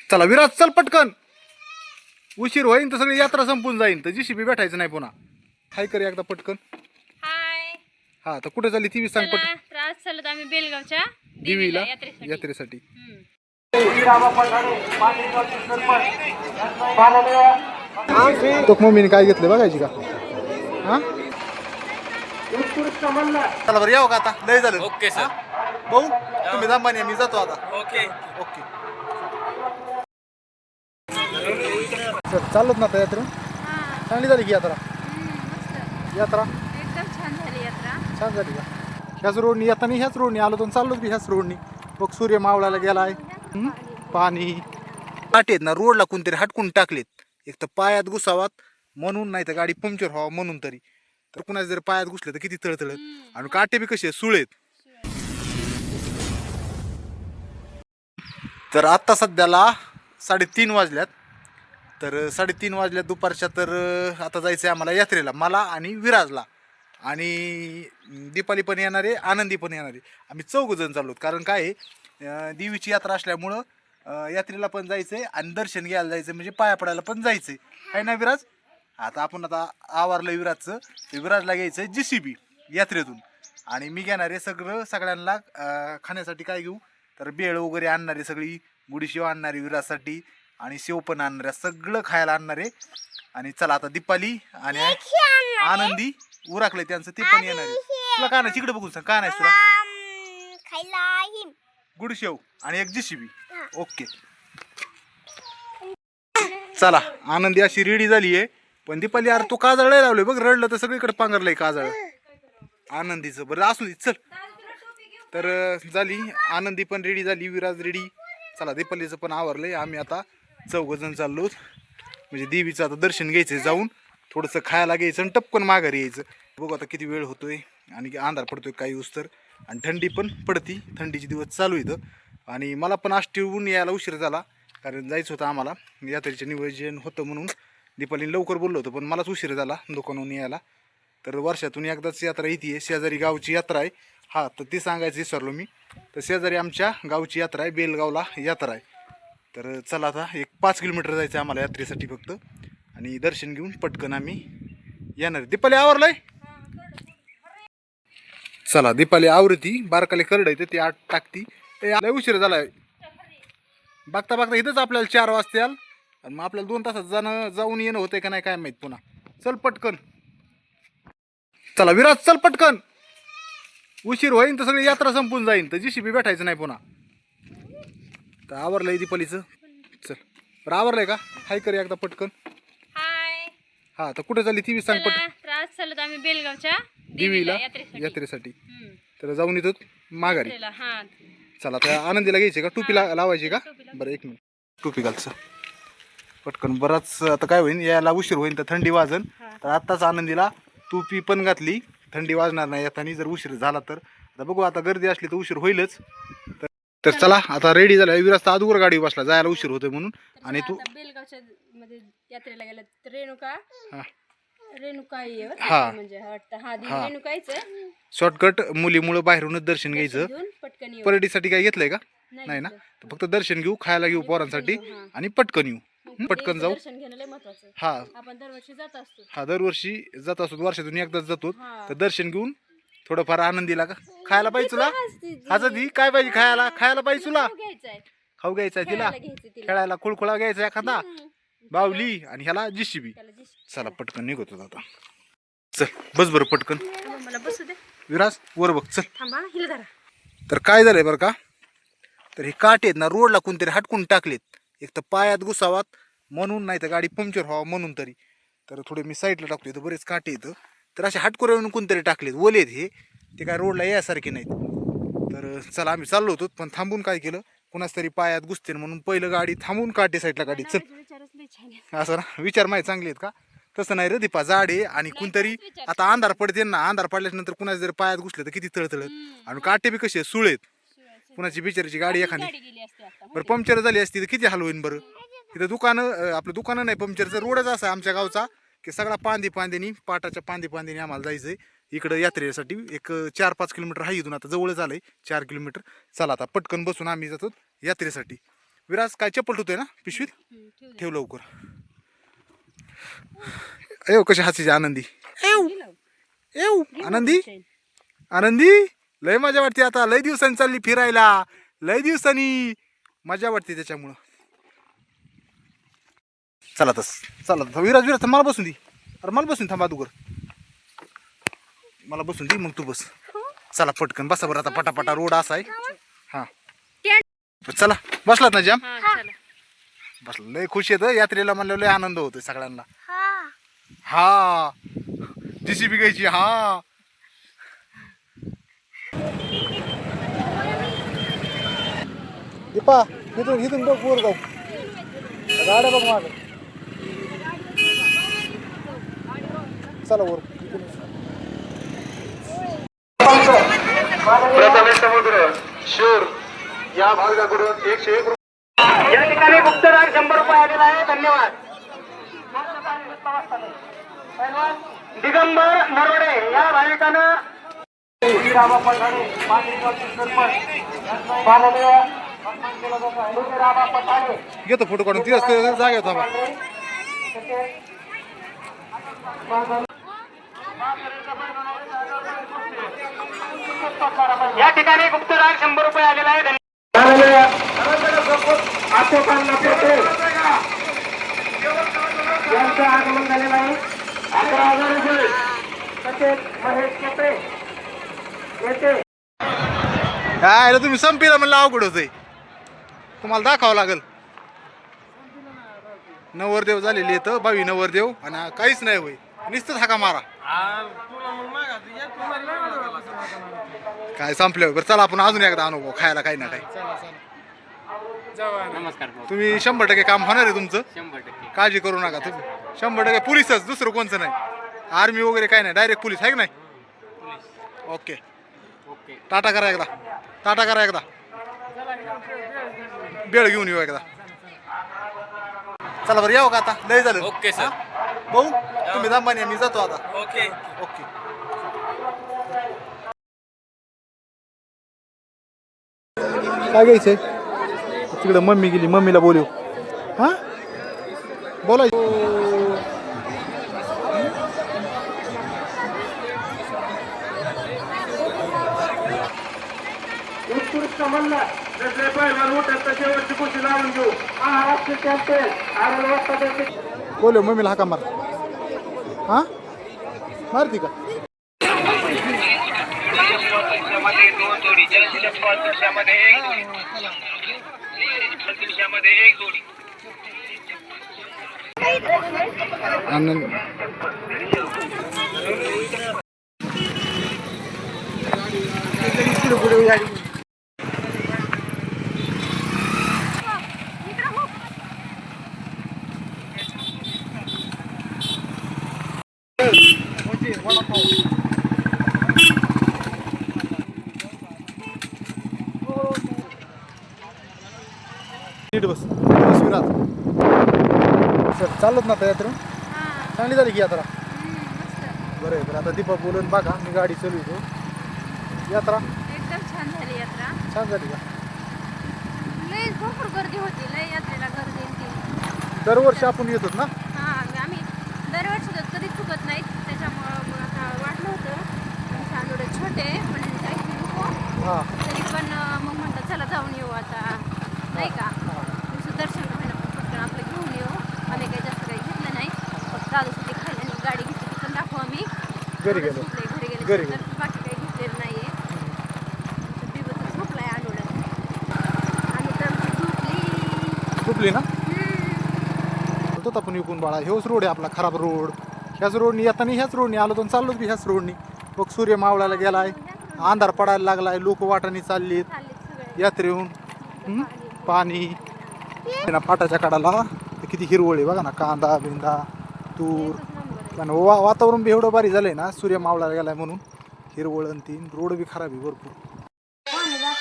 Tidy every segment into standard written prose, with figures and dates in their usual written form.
चला विराज चल पटकन, उशीर होईन तर सगळी यात्रा संपून जाईन तर जीसीबी भेटायचं नाही पुन्हा. हाय कर एकदा पटकन. हाय. हा तर कुठे चालली ती सांग पटकन. त्रास चालत आम्ही बेलगावच्या देवीला यात्रेसाठी. यात्रेसाठी. तो मम्मीने काय घेतलं बघायची का? हा चला बरं यावं का आता, लय झालं. Okay sir. भाऊ तुम्ही दमाने मी जातो आता. ओके. ओके सर चालत ना आता यात्रा. चांगली झाली की यात्रा. यात्रा एकदम छान झाली यात्रा. छान झाली का? ह्याच रोडनी येताना ह्याच रोडनी आलो तर चाललोच की ह्याच रोडनी. बघ सूर्य मावळाला गेलाय. पाणी काटेत ना रोडला कोणतरी हटकून टाकलेत. एक तर पायात घुसावात म्हणून, नाही तर गाडी पंक्चर व्हावं म्हणून तरी. तर कुणाच जर पायात घुसलं तर किती तळतळत. आणि काटे बी कसे सुळेत. तर आत्ता सध्याला 3:30 वाजल्यात. तर 3:30 वाजल्यात दुपारच्या. तर आता जायचं आहे आम्हाला यात्रेला, मला आणि विराजला. आणि दीपाली पण येणार आहे, आनंदी पण येणार आहे. आम्ही 4 जण चाललो. कारण काय आहे, देवीची यात्रा असल्यामुळं यात्रेला पण जायचं आहे आणि दर्शन घ्यायला जायचं, म्हणजे पाया पडायला पण जायचं आहे ना विराज. आता आपण आता आवारलं विराजचं. ते विराजला घ्यायचं आहे जीसीबी यात्रेतून. आणि मी घेणार आहे सगळ्यांना खाण्यासाठी काय घेऊ तर बेळ वगैरे आणणारे, सगळी गुडीशेव आणणारी विराजसाठी, आणि शेव पण आणणारे, सगळं खायला आणणारे. आणि चला आता दीपाली आणि आनंदी उराकले त्यांचं, ते पण येणार आहे. तुला का नाही इकडे बघून सांग, का नाही तुला गुडशेव आणि एक जीसीबी. ओके चला. आनंदी अशी रेडी झाली आहे. पण दीपाली यार तू काजळ लय लावले बघ, रडलं तर सगळीकडे पांघरलंय काजळ आनंदीचं. बरं असू दे चल. तर झाली आनंदी पण रेडी झाली, विराज रेडी. चला दीपालीचं पण आवरलंय. आम्ही आता 4 जण चाललो. म्हणजे देवीचं आता दर्शन घ्यायचं, जाऊन थोडंसं खायला घ्यायचं आणि टपकन माघारी यायचं. बघू आता किती वेळ होतोय आणि अंधार पडतोय काही उस्तर. आणि थंडी पण पडती, थंडीचे दिवस चालू इथं. आणि मला पण आज ठेवून यायला उशीर झाला, कारण जायचं होतं आम्हाला, यात्रेचं नियोजन होतं म्हणून. दीपालीने लवकर बोललो होतं पण मलाच उशीर झाला दुकानाहून यायला. तर वर्षातून एकदाच यात्रा येते, शेजारी गावची यात्रा आहे. हा तर ती सांगायचं विसरलो मी. तर शेजारी आमच्या गावची यात्रा आहे, बेलगावला यात्रा आहे. तर चला आता 5 किलोमीटर जायचं आहे आम्हाला यात्रेसाठी फक्त. आणि दर्शन घेऊन पटकन आम्ही येणार. दीपाली आवरलंय. चला दीपाली आवरती, बारकाले करड येते ती आत टाकती. लय उशीर झालाय. बघता बघता इथंच आपल्याला 4 वाजता याल. आणि मग आपल्याला 2 तासात जाऊन येणं होतंय का नाही काय माहीत पुन्हा. चल पटकन. चला विराज चल पटकन, उशीर होईन तर सगळी यात्रा संपून जाईन तर जीसीबी भेटायचं नाही पुन्हा. तर आवरलंय दीपालीचं. चल बरं आवरलंय का? हाय कर एकदा पटकन. हाय. हा तर कुठे चालली ती सांग पटकन. त्रास चालत आम्ही बेलगावच्या देवीला यात्रेसाठी. तर जाऊन येतो माघारी. चला त्या आनंदीला घ्यायची का? टोपीला लावायची का? बरं 1 मिनिट. टोपी घालचं पटकन. बराच आता काय होईल, यायला उशीर होईल तर थंडी वाजन. तर आत्ताच आनंदीला टोपी पण घातली, थंडी वाजणार नाही येताना जर उशीर झाला तर. आता बघू, आता गर्दी असली तर उशीर होईलच. तर चला आता रेडी झाला. विराज अगोदर गाडी बसला, जायला उशीर होतोय म्हणून. आणि तू बेलगावच्या मध्ये यात्रेला गेला तर रेणुका हा म्हणजे रेणुकायचं शॉर्टकट मुलीमुळे बाहेरूनच दर्शन घ्यायचं. पटकन परेडीसाठी काय घेतलंय का? नाही ना. फक्त दर्शन घेऊ, खायला घेऊ पोरांसाठी आणि पटकन येऊ. पटकन जाऊ. दर्शन घेणं लय महत्वाचं. हा आपण दरवर्षी जात असतो. हा दरवर्षी जात असतो, वर्षातून एकदाच जातो. तर दर्शन घेऊन थोडंफार आनंदीला का खायला पाहिजे तुला. असं दी काय पाहिजे खायला? खायला पाहिजे तुला. खाऊ घ्यायचा तिला, खेळायला कुळकुळा घ्यायचा एखादा, बावली आणि ह्याला जीसीबी. चला पटकन निघतो आता. चल बस बरं पटकन. मला बसू दे विराज वर बघ चल. थांबा हिला धरा. तर काय झालंय बरं का, तर हे काटे आहेत ना रोडला कोणतरी हटकून टाकलेत. एक तर पायात घुसावात म्हणून, नाही तर गाडी पंक्चर व्हावं म्हणून तरी. तर थोडे मी साईडला टाकतोय, तर बरेच काटे येतं. तर असे हटकोर येऊन कोणतरी टाकलेत, ओलेत हे. ते काय रोडला यासारखे नाहीत. तर चला आम्ही चाललो होतो, पण थांबून काय केलं, कुणाच तरी पायात घुसते म्हणून पहिलं गाडी थांबून काटे साईडला गाडी. चल असं ना, विचार माहिती चांगले आहेत का? तसं नाही रे दीपा, झाड आहे आणि कोणतरी आता अंधार पडते ना, अंधार पडल्याच्या नंतर कुणाच जर पायात घुसलं तर किती तळतळत. आणि काटे बी कसे सुळेत. कुणाची बिचारीची गाडी एखादी बरं पंक्चर झाली असती तर किती हाल होईन बरं. तिथं दुकानं, आपलं दुकानं नाही, पंक्चरचं रोडच असा आमच्या गावचा की सगळा पांदीनी पाटाच्या पांदीने आम्हाला जायचंय इकडं यात्रेसाठी. एक 4-5 किलोमीटर आहे इथून, आता जवळ झालंय 4 किलोमीटर. चला आता पटकन बसून आम्ही जातो यात्रेसाठी. विराज काय चप्पल ठेवतोय ना पिशवीत? ठेव दे. ठेव लवकर. अयो कशी हसीची आनंदी. एव आनंदी आनंदी लय मजा वाटते आता. लय दिवसांनी चालली फिरायला. लय दिवसांनी मजा वाटते त्याच्यामुळं. चला चला विराज विराज मला बसून दे. अरे मला बसून थांबा तू कर. मला बसून दे मग तू बस. चला पटकन बसा बरं आता. पटापटा रोड असा आहे. हा चला बसलात ना जाम? हा चला. बसला. लय खुश येतं यात्रेला म्हणलं. लय आनंद होतोय सगळ्यांना. हा JCB घ्यायची. हा दीपा इथून इथून बघ वर जाऊ. गाड्या बघ माग. चला वर. प्रथमेश समुद्र शूर या भाविकाकडून 101 रुपये. या ठिकाणी गुप्तदान 100 रुपये आलेला आहे. धन्यवाद. दिगंबर नरवडे या भाविकानं रामा पठाणे माननीय रामा पठाणे घेतो फोटो काढून. ती जागे थांबा. या ठिकाणी गुप्तदान 100 रुपये आलेला आहे. अशोकांना पेटे यांचं आगमन झालेलं आहे. 11,000 रुपये तसेच महेश पेटे येथे काय तुम्ही संपीला म्हणलं अवघड होतंय. तुम्हाला दाखवावं लागल. नवरदेव झालेले येतं 22 नवरदेव आणि काहीच नाही होय. नुसतं हाका मारा. काय संपल्यावर बरं चला आपण अजून एकदा अनुभव खायला काही ना काही. नमस्कार. तुम्ही 100% काम होणार आहे तुमचं. 100% काळजी करू नका तुम्ही. 100% पोलीसच. दुसरं कोणचं नाही. आर्मी वगैरे काही नाही. डायरेक्ट पोलीस आहे की नाही? Okay okay. टाटा करा एकदा. टाटा करा एकदा. बेळ घेऊन येऊ एकदा. चला बरं येऊ का आता? लय झालं. Okay sir. भाऊ तुम्ही दांबानी मी जातो आता. ओके. ओके काय घ्यायचंय? तिकडं मम्मी गेली. मम्मीला बोलू. हा बोला. उत्कृष्ट म्हणला जसे पहिला उठत तसे वरची कुशी लावून घेऊ. महाराष्ट्र चॅम्पियन आरोल वाजता बोलू मम्मीला हाका मार. हा मारती का? आनंद नीट बस. बस विराज. सर चालत ना आता यात्रा? चांगली झाली की यात्रा? बरं आहे. बरं आता दीपा बोलून बघा. मी गाडी चालवतो. यात्रा एकदम छान झाली यात्रा. छान झाली का? लय भरपूर गर्दी होती. लय यात्रेला गर्दी होती. दरवर्षी आपण येतो ना? हा आम्ही दरवर्षी तर कधी चुकत नाही. त्याच्यामुळं मग आता वाटलं होतं तांदूळ छोटे पण काही नको. हां तरी पण मग म्हणलं चला जाऊन येऊ आता नाही का. दर्शन व्हायला पण पटकन आपलं घेऊन येऊ. आम्ही काही जास्त काही घेतलं नाही. फक्त दादूसाठी खायला आणि गाडी घेतली ती पण दाखवू आम्ही. घरी गेलो. घरी गेले घरी तर बाकी काही घेतलेलं नाहीये. दिवस झोपलाय आठवड्यात. आणि तर झोपली. झोपली ना? होतो आपण विकून बाळा. ह्योच रोड आहे आपला खराब रोड. ह्याच रोडनी येताना ह्याच रोडनी आलो तर चाललोच बी ह्याच रोडनी. बघ सूर्य मावळायला गेलाय. अंधार पडायला लागलाय. लोक वाटाने चाललीत सगळे यात्रेहून. पाणी ना फाटाच्या कडाला किती हिरवळ आहे बघा ना. कांदा बिंदा तूर. पण वातावरण बी एवढं भारी झालंय ना. सूर्य मावळायला गेलाय म्हणून हिरवळ आणि तीन रोड बी खराब आहे भरपूर.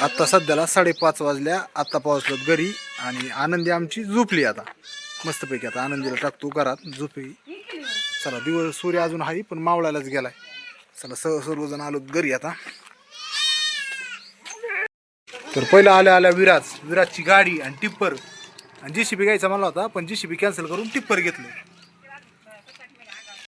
आता सध्याला 5:30 वाजल्या. आता पोहोचलो घरी आणि आनंदी आमची झोपली आता मस्तपैकी. आता आनंदीला टाकतो घरात झोपी. चला दिवस सूर्य अजून आहे पण मावळायलाच गेलाय. चला सर्वजण आलो घरी आता. तर पहिलं आल्या विराजची गाडी आणि टिप्पर आणि JCB घ्यायचा मला होता, पण JCB कॅन्सल करून टिप्पर घेतलं.